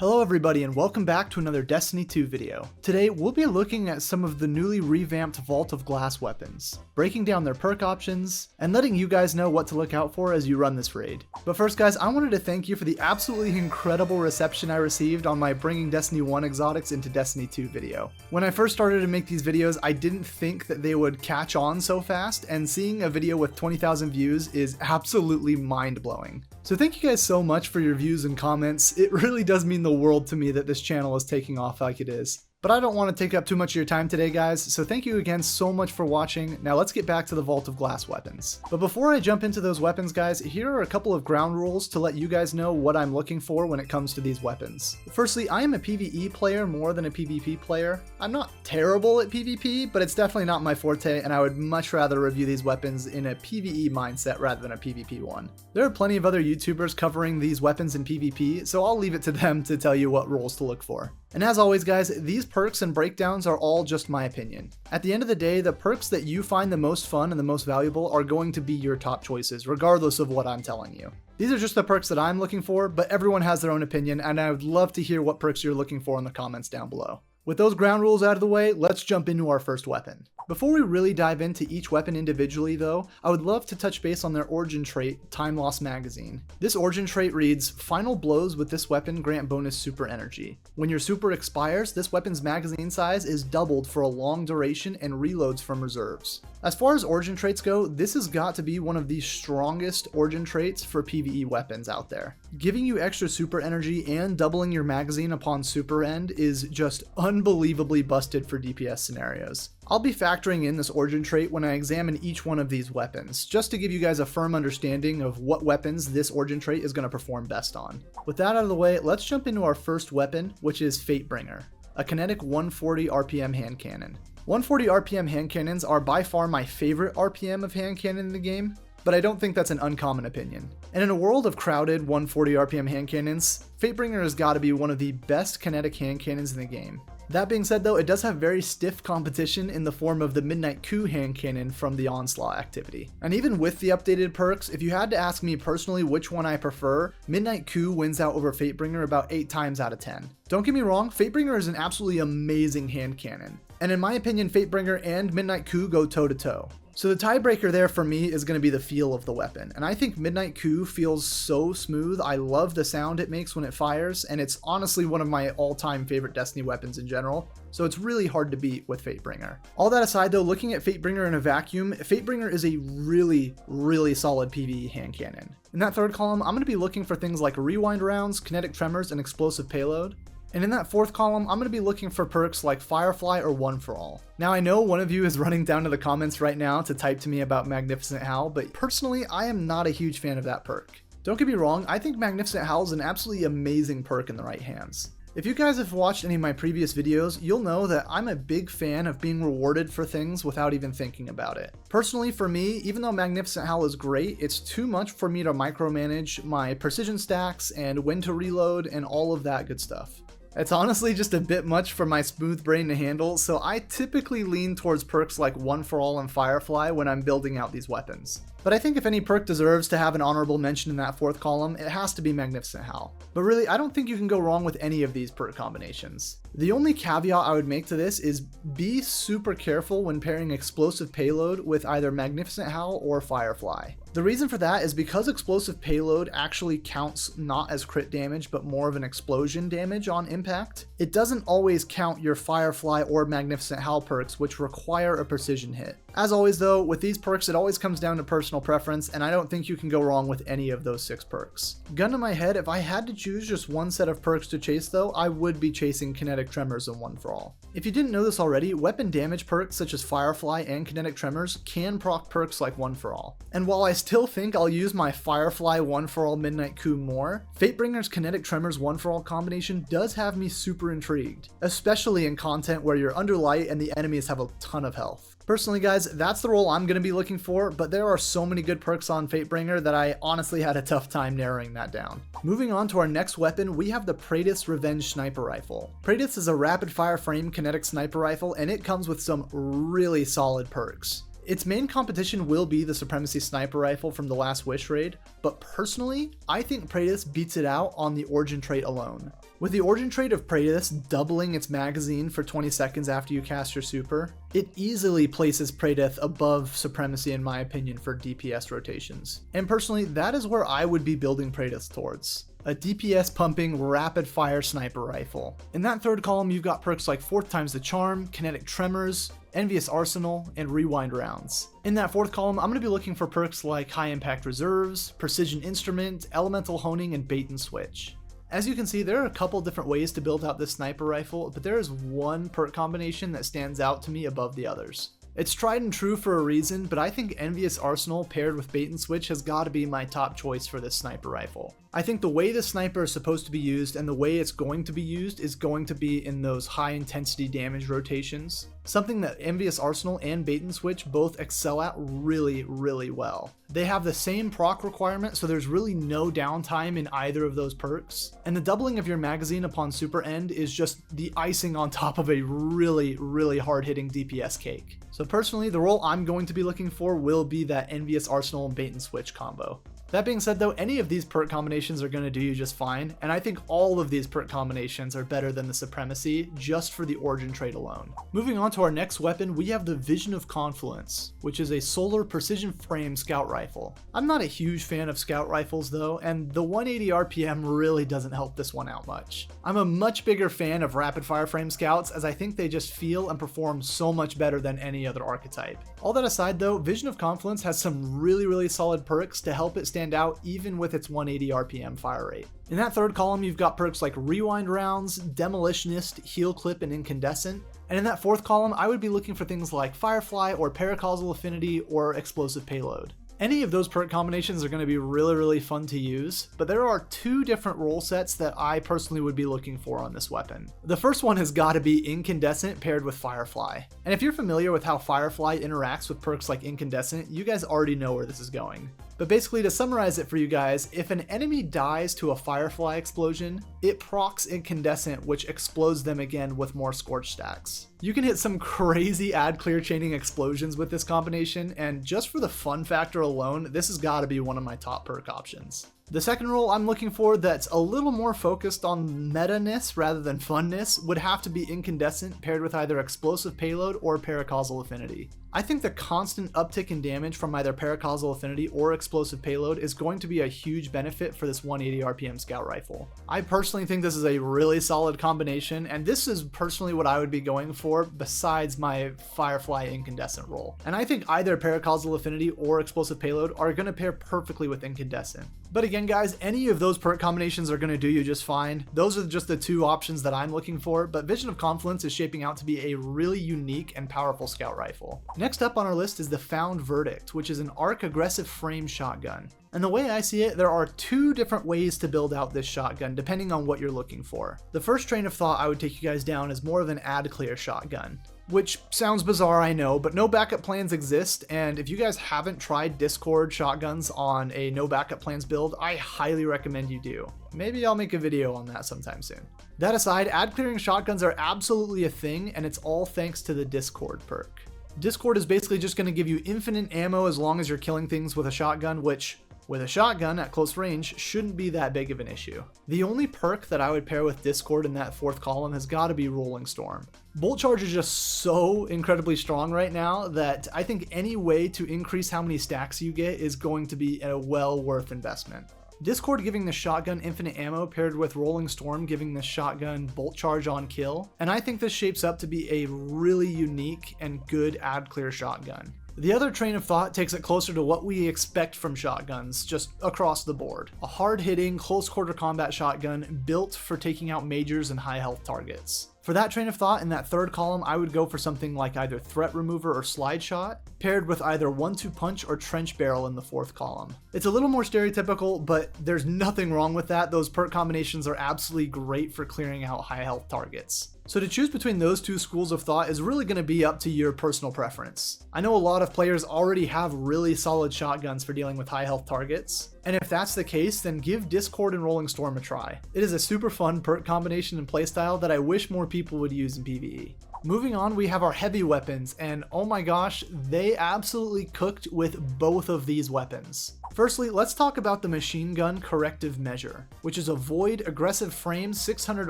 Hello everybody and welcome back to another Destiny 2 video. Today we'll be looking at some of the newly revamped Vault of Glass weapons, breaking down their perk options, and letting you guys know what to look out for as you run this raid. But first guys, I wanted to thank you for the absolutely incredible reception I received on my Bringing Destiny 1 exotics into Destiny 2 video. When I first started to make these videos, I didn't think that they would catch on so fast, and seeing a video with 20,000 views is absolutely mind-blowing. So thank you guys so much for your views and comments. It really does mean the world to me that this channel is taking off like it is. But I don't want to take up too much of your time today, guys, so thank you again so much for watching. Now let's get back to the Vault of Glass weapons. But before I jump into those weapons, guys, here are a couple of ground rules to let you guys know what I'm looking for when it comes to these weapons. Firstly, I am a PvE player more than a PvP player. I'm not terrible at PvP, but it's definitely not my forte, and I would much rather review these weapons in a PvE mindset rather than a PvP one. There are plenty of other YouTubers covering these weapons in PvP, so I'll leave it to them to tell you what rules to look for. And as always guys, these perks and breakdowns are all just my opinion. At the end of the day, the perks that you find the most fun and the most valuable are going to be your top choices, regardless of what I'm telling you. These are just the perks that I'm looking for, but everyone has their own opinion, and I would love to hear what perks you're looking for in the comments down below. With those ground rules out of the way, let's jump into our first weapon. Before we really dive into each weapon individually though, I would love to touch base on their origin trait, Time Loss Magazine. This origin trait reads, final blows with this weapon grant bonus super energy. When your super expires, this weapon's magazine size is doubled for a long duration and reloads from reserves. As far as origin traits go, this has got to be one of the strongest origin traits for PvE weapons out there. Giving you extra super energy and doubling your magazine upon super end is just unbelievably busted for DPS scenarios. I'll be factoring in this origin trait when I examine each one of these weapons, just to give you guys a firm understanding of what weapons this origin trait is going to perform best on. With that out of the way, let's jump into our first weapon, which is Fatebringer, a kinetic 140 RPM hand cannon. 140 RPM hand cannons are by far my favorite RPM of hand cannon in the game, but I don't think that's an uncommon opinion. And in a world of crowded 140 RPM hand cannons, Fatebringer has got to be one of the best kinetic hand cannons in the game. That being said though, it does have very stiff competition in the form of the Midnight Coup hand cannon from the Onslaught activity. And even with the updated perks, if you had to ask me personally which one I prefer, Midnight Coup wins out over Fatebringer about 8 times out of 10. Don't get me wrong, Fatebringer is an absolutely amazing hand cannon. And in my opinion, Fatebringer and Midnight Coup go toe to toe. So the tiebreaker there for me is going to be the feel of the weapon, and I think Midnight Coup feels so smooth. I love the sound it makes when it fires, and it's honestly one of my all-time favorite Destiny weapons in general, so it's really hard to beat with Fatebringer. All that aside though, looking at Fatebringer in a vacuum, Fatebringer is a really solid PvE hand cannon. In that third column, I'm going to be looking for things like rewind rounds, kinetic tremors, and explosive payload. And in that fourth column, I'm going to be looking for perks like Firefly or One for All. Now I know one of you is running down to the comments right now to type to me about Magnificent Howl, but personally I am not a huge fan of that perk. Don't get me wrong, I think Magnificent Howl is an absolutely amazing perk in the right hands. If you guys have watched any of my previous videos, you'll know that I'm a big fan of being rewarded for things without even thinking about it. Personally for me, even though Magnificent Howl is great, it's too much for me to micromanage my precision stacks and when to reload and all of that good stuff. It's honestly just a bit much for my smooth brain to handle, so I typically lean towards perks like One for All and Firefly when I'm building out these weapons. But I think if any perk deserves to have an honorable mention in that fourth column, it has to be Magnificent Howl. But really, I don't think you can go wrong with any of these perk combinations. The only caveat I would make to this is be super careful when pairing explosive payload with either Magnificent Howl or Firefly. The reason for that is because explosive payload actually counts not as crit damage but more of an explosion damage on impact. It doesn't always count your Firefly or Magnificent Howl perks, which require a precision hit. As always though, with these perks it always comes down to personal preference, and I don't think you can go wrong with any of those 6 perks. Gun to my head, if I had to choose just one set of perks to chase though, I would be chasing Kinetic Tremors and One for All. If you didn't know this already, weapon damage perks such as Firefly and Kinetic Tremors can proc perks like One for All. And while I still think I'll use my Firefly One for All Midnight Coup more, Fatebringer's Kinetic Tremors One for All combination does have me super intrigued, especially in content where you're under light and the enemies have a ton of health. Personally guys, that's the role I'm going to be looking for, but there are so many good perks on Fatebringer that I honestly had a tough time narrowing that down. Moving on to our next weapon, we have the Praedyth's Revenge Sniper Rifle. Praedyth is a rapid fire frame kinetic sniper rifle, and it comes with some really solid perks. Its main competition will be the Supremacy Sniper Rifle from the Last Wish raid, but personally, I think Praedyth beats it out on the Origin trait alone. With the Origin trait of Praedyth doubling its magazine for 20 seconds after you cast your super, it easily places Praedyth above Supremacy in my opinion for DPS rotations. And personally, that is where I would be building Praedyth towards. A DPS pumping rapid fire sniper rifle. In that third column, you've got perks like 4th times the charm, kinetic tremors, envious arsenal, and rewind rounds. In that fourth column, I'm going to be looking for perks like high impact reserves, precision instrument, elemental honing, and bait and switch. As you can see, there are a couple different ways to build out this sniper rifle, but there is one perk combination that stands out to me above the others. It's tried and true for a reason, but I think Envious Arsenal paired with Bait and Switch has got to be my top choice for this sniper rifle. I think the way the sniper is supposed to be used and the way it's going to be used is going to be in those high intensity damage rotations, something that Envious Arsenal and Bait and Switch both excel at really, really well. They have the same proc requirement, so there's really no downtime in either of those perks, and the doubling of your magazine upon super end is just the icing on top of a really, really hard-hitting DPS cake. So personally, the role I'm going to be looking for will be that Envious Arsenal and Bait and Switch combo. That being said though, any of these perk combinations are going to do you just fine, and I think all of these perk combinations are better than the Supremacy just for the Origin trait alone. Moving on to our next weapon, we have the Vision of Confluence, which is a solar precision frame scout rifle. I'm not a huge fan of scout rifles though, and the 180 RPM really doesn't help this one out much. I'm a much bigger fan of rapid fire frame scouts as I think they just feel and perform so much better than any other archetype. All that aside though, Vision of Confluence has some really solid perks to help it stand out even with its 180 RPM fire rate. In that third column, you've got perks like Rewind Rounds, Demolitionist, Heal Clip, and Incandescent. And in that fourth column, I would be looking for things like Firefly or Paracausal Affinity or Explosive Payload. Any of those perk combinations are going to be really fun to use, but there are two different role sets that I personally would be looking for on this weapon. The first one has got to be Incandescent paired with Firefly. And if you're familiar with how Firefly interacts with perks like Incandescent, you guys already know where this is going. But basically, to summarize it for you guys, if an enemy dies to a Firefly explosion, it procs Incandescent, which explodes them again with more Scorch stacks. You can hit some crazy ad clear chaining explosions with this combination, and just for the fun factor alone, this has got to be one of my top perk options. The second role I'm looking for that's a little more focused on meta-ness rather than funness would have to be Incandescent paired with either Explosive Payload or Paracausal Affinity. I think the constant uptick in damage from either Paracausal Affinity or Explosive Payload is going to be a huge benefit for this 180 RPM scout rifle. I personally think this is a really solid combination, and this is personally what I would be going for besides my Firefly Incandescent role. And I think either Paracausal Affinity or Explosive Payload are going to pair perfectly with Incandescent. But again guys, any of those perk combinations are going to do you just fine. Those are just the two options that I'm looking for, but Vision of Confluence is shaping out to be a really unique and powerful scout rifle. Next up on our list is the Found Verdict, which is an arc aggressive frame shotgun. And the way I see it, there are two different ways to build out this shotgun depending on what you're looking for. The first train of thought I would take you guys down is more of an ad clear shotgun. Which sounds bizarre, I know, but no backup plans exist, and if you guys haven't tried Discord shotguns on a no backup plans build, I highly recommend you do. Maybe I'll make a video on that sometime soon. That aside, ad clearing shotguns are absolutely a thing, and it's all thanks to the Discord perk. Discord is basically just going to give you infinite ammo as long as you're killing things with a shotgun, which with a shotgun at close range shouldn't be that big of an issue. The only perk that I would pair with Discord in that fourth column has got to be Rolling Storm. Bolt Charge is just so incredibly strong right now that I think any way to increase how many stacks you get is going to be a well worth investment. Discord giving the shotgun infinite ammo paired with Rolling Storm giving the shotgun Bolt Charge on kill, and I think this shapes up to be a really unique and good ad clear shotgun. The other train of thought takes it closer to what we expect from shotguns, just across the board. A hard-hitting, close-quarter combat shotgun built for taking out majors and high-health targets. For that train of thought, in that third column, I would go for something like either Threat Remover or Slide Shot, paired with either 1-2 Punch or Trench Barrel in the fourth column. It's a little more stereotypical, but there's nothing wrong with that. Those perk combinations are absolutely great for clearing out high-health targets. So to choose between those two schools of thought is really going to be up to your personal preference. I know a lot of players already have really solid shotguns for dealing with high health targets, and if that's the case, then give Discord and Rolling Storm a try. It is a super fun perk combination and playstyle that I wish more people would use in PvE. Moving on, we have our heavy weapons, and oh my gosh, they absolutely cooked with both of these weapons. Firstly, let's talk about the machine gun Corrective Measure, which is a void, aggressive frame, 600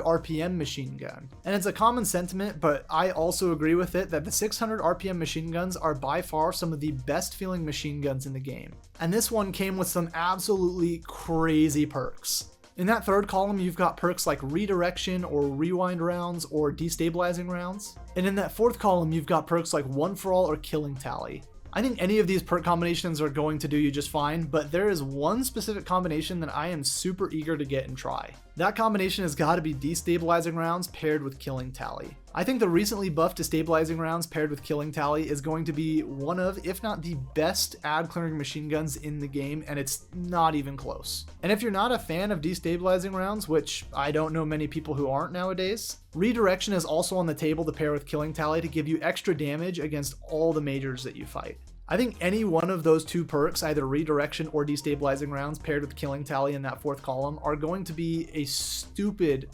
RPM machine gun. And it's a common sentiment, but I also agree with it that the 600 RPM machine guns are by far some of the best feeling machine guns in the game. And this one came with some absolutely crazy perks. In that third column, you've got perks like redirection or rewind rounds or destabilizing rounds. And in that fourth column, you've got perks like one for all or killing tally. I think any of these perk combinations are going to do you just fine, but there is one specific combination that I am super eager to get and try. That combination has got to be destabilizing rounds paired with killing tally. I think the recently buffed destabilizing rounds paired with killing tally is going to be one of, if not the best ad clearing machine guns in the game, and it's not even close. And if you're not a fan of destabilizing rounds, which I don't know many people who aren't nowadays, redirection is also on the table to pair with killing tally to give you extra damage against all the majors that you fight. I think any one of those two perks, either redirection or destabilizing rounds paired with killing tally in that fourth column, are going to be a stupid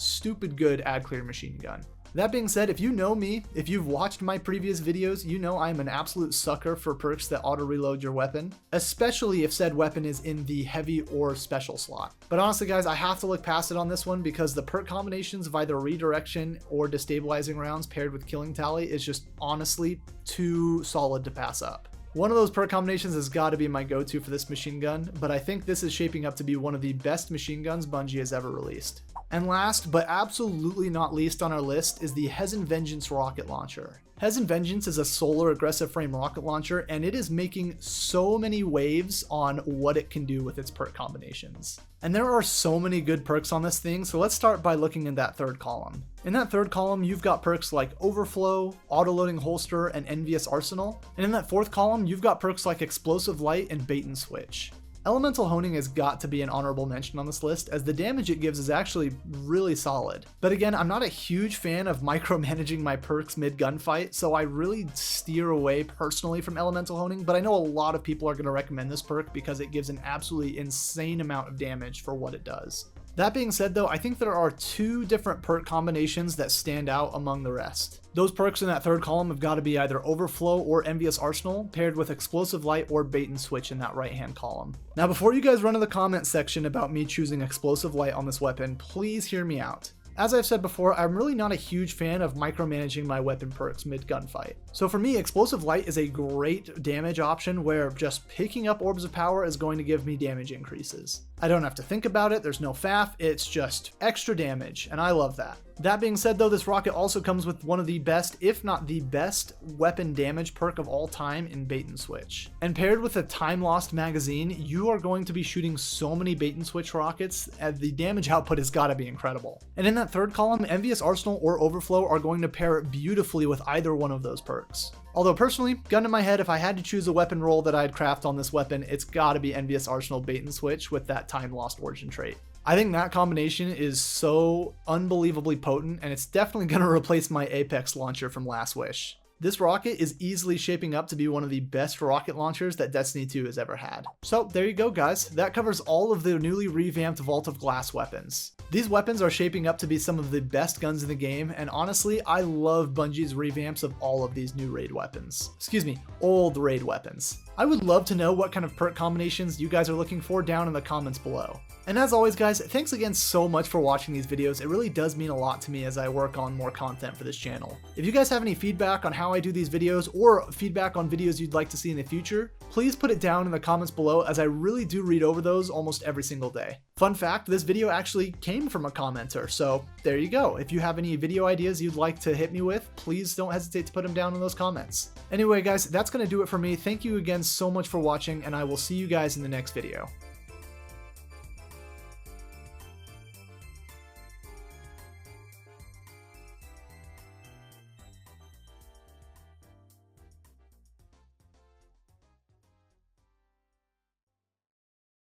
good ad clear machine gun. That being said, if you know me, if you've watched my previous videos, you know I'm an absolute sucker for perks that auto reload your weapon, especially if said weapon is in the heavy or special slot. But honestly guys, I have to look past it on this one because the perk combinations of either redirection or destabilizing rounds paired with killing tally is just honestly too solid to pass up. One of those perk combinations has got to be my go-to for this machine gun, but I think this is shaping up to be one of the best machine guns Bungie has ever released. And last, but absolutely not least on our list, is the Hezen Vengeance rocket launcher. Hezen Vengeance is a solar aggressive frame rocket launcher, and it is making so many waves on what it can do with its perk combinations. And there are so many good perks on this thing, so let's start by looking in that third column. In that third column, you've got perks like Overflow, Autoloading Holster, and Envious Arsenal. And in that fourth column, you've got perks like Explosive Light and Bait and Switch. Elemental Honing has got to be an honorable mention on this list, as the damage it gives is actually really solid. But again, I'm not a huge fan of micromanaging my perks mid-gunfight, so I really steer away personally from Elemental Honing, but I know a lot of people are going to recommend this perk because it gives an absolutely insane amount of damage for what it does. That being said though, I think there are two different perk combinations that stand out among the rest. Those perks in that third column have got to be either Overflow or Envious Arsenal, paired with Explosive Light or Bait and Switch in that right hand column. Now before you guys run to the comment section about me choosing Explosive Light on this weapon, please hear me out. As I've said before, I'm really not a huge fan of micromanaging my weapon perks mid-gunfight. So for me, Explosive Light is a great damage option where just picking up Orbs of Power is going to give me damage increases. I don't have to think about it, there's no faff, it's just extra damage, and I love that. That being said though, this rocket also comes with one of the best, if not the best, weapon damage perk of all time in Bait and Switch. And paired with a Time Lost magazine, you are going to be shooting so many Bait and Switch rockets, and the damage output has got to be incredible. And in that third column, Envious Arsenal or Overflow are going to pair beautifully with either one of those perks. Although personally, gun to my head, if I had to choose a weapon roll that I'd craft on this weapon, it's gotta be Envious Arsenal Bait and Switch with that Time Lost Origin trait. I think that combination is so unbelievably potent, and it's definitely gonna replace my Apex launcher from Last Wish. This rocket is easily shaping up to be one of the best rocket launchers that Destiny 2 has ever had. So there you go guys, that covers all of the newly revamped Vault of Glass weapons. These weapons are shaping up to be some of the best guns in the game, and honestly, I love Bungie's revamps of all of these new raid weapons. Excuse me, old raid weapons. I would love to know what kind of perk combinations you guys are looking for down in the comments below. And as always guys, thanks again so much for watching these videos. It really does mean a lot to me as I work on more content for this channel. If you guys have any feedback on how I do these videos or feedback on videos you'd like to see in the future, please put it down in the comments below, as I really do read over those almost every single day. Fun fact, this video actually came from a commenter, so there you go. If you have any video ideas you'd like to hit me with, please don't hesitate to put them down in those comments. Anyway guys, that's going to do it for me. Thank you again so much for watching, and I will see you guys in the next video.